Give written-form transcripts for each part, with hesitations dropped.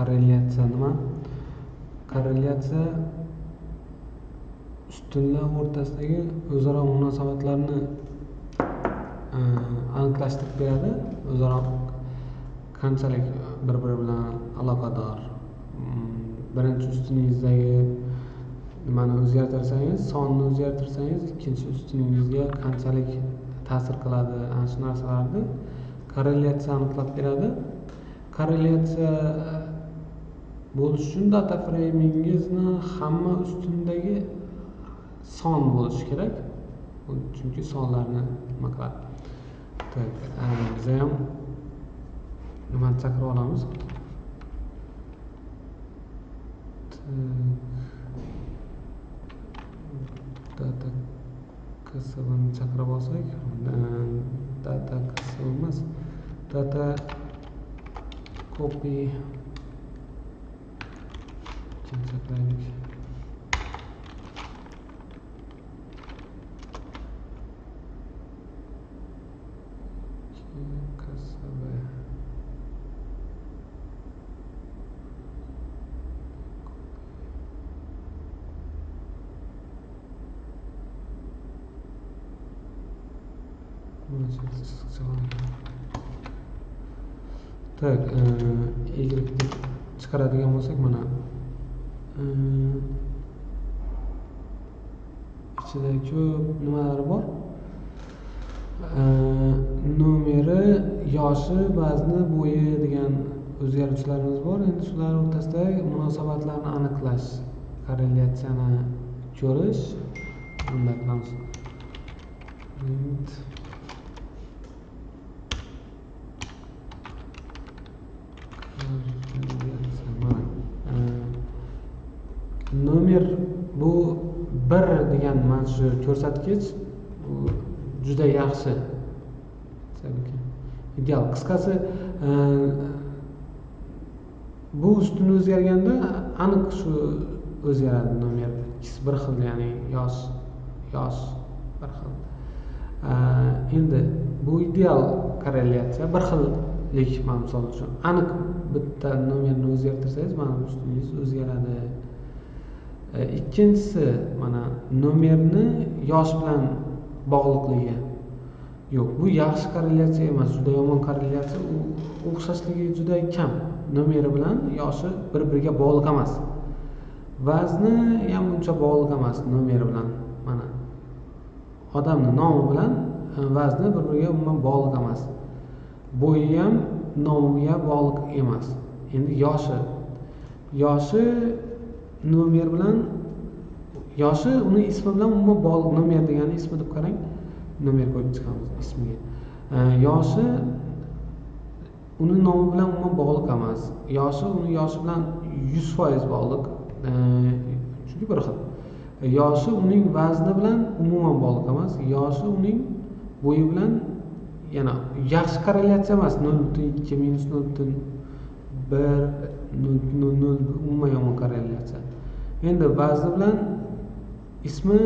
korrelyatsiya nima? Korrelyatsiya ustunlar o'rtasidagi o'zaro munosabatlarni aniqlashtirib beradi. O'zaro qanchalik bir-biri bilan aloqador. Birinchi ustunligingizdagi nimani o'zgartirsangiz, sonni o'zgartirsangiz, ikkinchi ustunligingizga qanchalik ta'sir qiladi, ana shu narsalarni korrelyatsiya aniqlab beradi. Korrelyatsiya bo'lish uchun data framingizni hamma ustundagi son bo'lishi kerak. Chunki sonlarni nima qiladi. Biza ham nimani chaqirib olamiz? Data kasabini chaqirib olsak, data kasab emas, data copy chaqiraylik. Tak, y chiqaradigan bo'lsak, mana ichida ko'p nimalari bor. Nomeri, yoshi, vazni, bo'yi degan o'zgaruvchilarimiz bor. Endi shular o'rtasidagi munosabatlarni aniqlash, korrelyatsiyani ko'rish, bunday qilamiz. Nomer bu 1 degan mana shu ko'rsatkich bu juda yaxshi. Ideal. Qisqasi bu ustun o'zgarganda aniq shu o'zgaradi nomer. Ikkisi bir xil, ya'ni yosh bir xil. Endi bu ideal korrelyatsiya, bir xillik misol uchun. Aniq bitta nomerni o'zgartirsangiz, mana bu ustuningiz o'zgaradi. Ikkinchisi, mana nomerni yosh bilan bog'liqligi. Yo'q, bu yaxshi korrelyatsiya emas, juda yomon korrelyatsiya. O'xshashligi juda kam. Nomeri bilan yoshi bir-biriga bog'liq emas. Vazni ham uncha bog'liq emas nomeri bilan. Mana odamning nomi bilan vazni bir-biriga umuman bog'liq emas. Bo'yi ham nomiga bog'liq emas. Endi yoshi nomer bilan, yoshi uning ismi bilan umuman bog'liq. Nomer degani ismi deb qarang. Nomer qo'yib chiqamiz ismiga. Yoshi uning nomi bilan umuman bog'liq emas. Yoshi uning yoshi bilan 100% bog'liq. Chunki bir xil. Yoshi uning vazni bilan umuman bog'liq emas. Yoshi uning bo'yi bilan yana yaxshi korrelyatsiya emas. 0.2 -0.1 0.0 umuman yomon korrelyatsiya. Endi vazni bilan ismi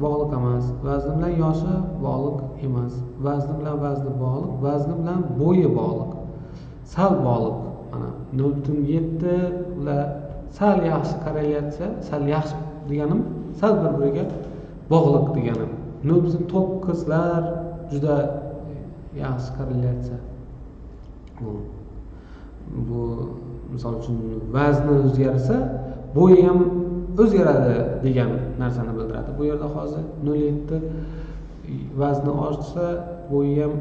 bog'liq emas, vazni bilan yoshi bog'liq emas, vazni bilan vazni bog'liq, vazni bilan bo'yi bog'liq. Sal bog'liq. Mana 0.7 ular sal yaxshi korrelyatsiya, sal yaxshi deganim, sal bir-biriga bog'liq deganim. 0.9lar juda yaxshi korrelyatsiya. Bu misol uchun vazni o'zgarsa, bo'yi ham o'zgaradi degan narsani bildiradi. Bu yerda hozir 0.7 vazni oshsa, bo'yi ham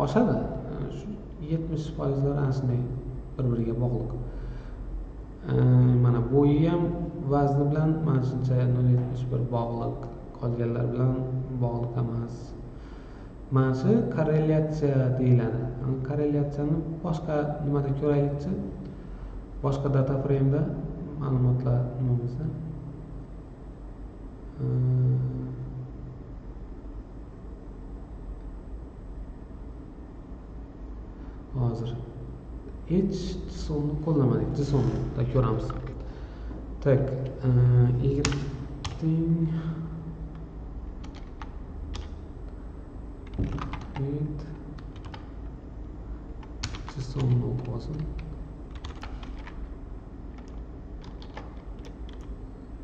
oshadi. 70% ana shunday bir-biriga bog'liq. Mana bo'yi ham vazni bilan mana shuncha 0.71 bog'liq, qolganlar bilan bog'liq emas. Mana shu korrelyatsiya deyiladi. Korrelyatsiyani boshqa nimada ko'raylikchi? Boshqa data frame'da ma'lumotlar nima bo'lsa. Hozir hech JSON'ni qo'llamadik. JSON'da ko'ramiz. Tak, JSON'ni o'qib olsin.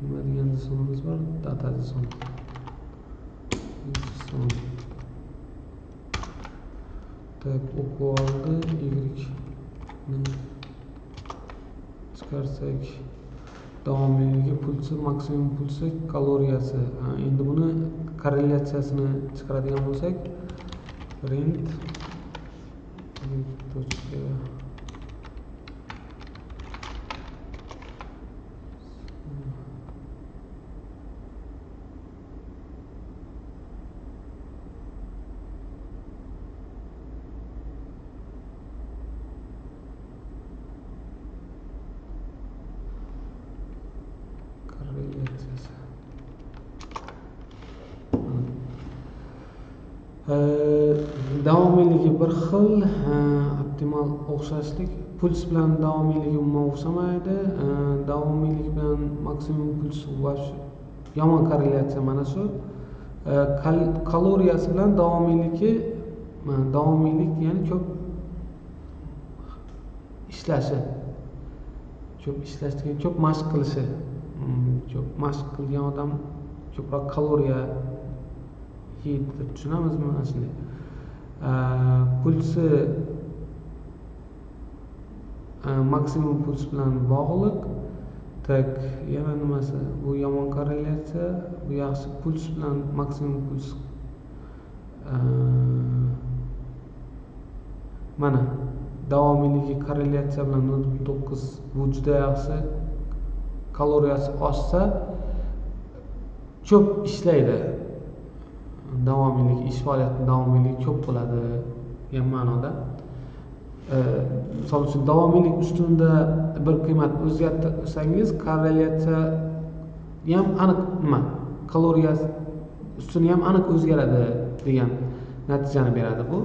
nima degan sonimiz bor? Datazi son. Son. Tak, o'qib oldi. Y ni chiqarsak davomiyligi, pulsi, maksimum pulsi, kaloriyasi. Endi buni korrelyatsiyasini chiqaradigan bo'lsak, print davomiyligi bir xil, optimal o'xshashlik, puls bilan davomiyligi umuman o'xshamaydi, davomiylik bilan maksimum puls yomon korrelyatsiya mana shu. Kaloriyasi bilan davomiylik ya'ni ko'p ishlashi, ko'p mashq qilishi. Ko'p mashq qilgan odam ko'proq kaloriya yeydi deb tushunamizmi mana shunday. Pulsi maksimum puls bilan bog'liq. Tak, yana nimasi? Bu yomon korrelyatsiya, bu yaxshi. Puls bilan maksimum puls. Mana davomiyligi korrelyatsiya bilan 0.9 bu juda yaxshi. Kaloriyasi oshsa ko'p ishlaydi. Davomiylik, ish faoliyati davomiyligi ko'p bo'ladi degan ma'noda. Misol uchun davomiylik ustunida bir qiymat o'zgartirsangiz, korrelyatsiya ham aniq kaloriyasi ustuni ham aniq o'zgaradi degan natijani beradi bu.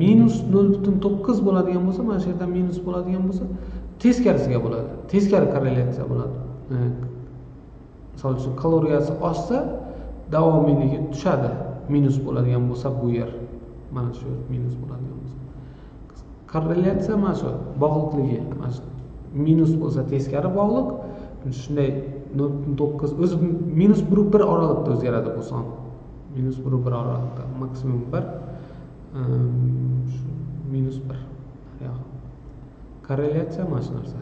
Minus 0.9 bo'ladigan bo'lsa, mana shu yerda minus bo'ladigan bo'lsa, teskarisiga bo'ladi. Teskari korrelyatsiya bo'ladi. Misol uchun kaloriyasi oshsa, davomiyligi tushadi. Minus bo'ladigan bo'lsa bu yer. Mana shu minus bo'ladigan bo'lsa. Korrelyatsiya mana shu bog'liqligi. Mana shu minus bo'lsa teskari bog'liq. Shunday 0.9 o'zi minus 1 oralig'ida o'zgaradi bu son. Minus 1 oralig'ida, maksimum 1 minus 1. Korrelyatsiya mana shu narsa.